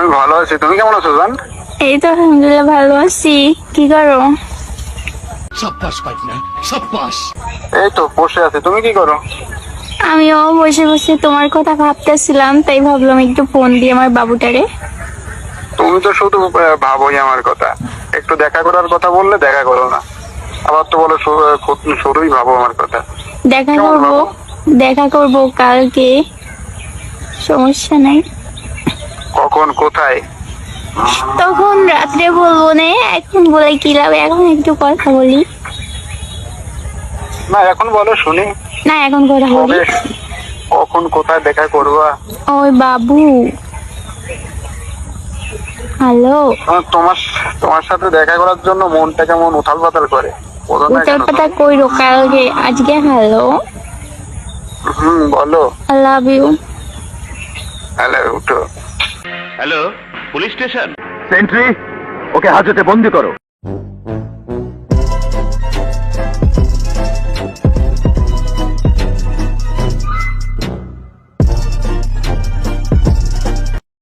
আমি ভালো আছি, তুমি কেমন আছো জান? এই তো আলহামদুলিল্লাহ ভালো আছি। কি করো? এই তো বসে আছি, তুমি কি করো? আমিও বসে বসে তোমার কথা ভাবতেছিলাম, তাই ভাবলাম একটু ফোন দিয়ে আমার বাবুটারে। তুমি তো শুধু ভাবোই আমার কথা, একটু দেখা করার কথা বললে দেখা করো না, আবার তো বলো শুরুই ভাবো আমার কথা। দেখা কেমন করব, ভাবো? দেখা করব কালকে, সমস্যা নাই। কখন, কোথায়? তখন রাত্রে বলবো না, এখন বলে কি লাভ, এখন একটু কথা বলি। না এখন বলো শুনি। না এখন কথা বলি। কবে, কখন, কোথায় দেখা করবা? ওই বাবু, হ্যালো। তোমার তোমার সাথে দেখা করার জন্য মনটা কেমন উথাল পাতাল করে, বোঝো না উত্তর কেন পাতা তুমি? কইরো কালকে, আজকে হ্যালো। বলো। I love you. হ্যালো, উঠো। Hello, police station. সেন্ট্রি, ওকে হাজতে বন্দি করো।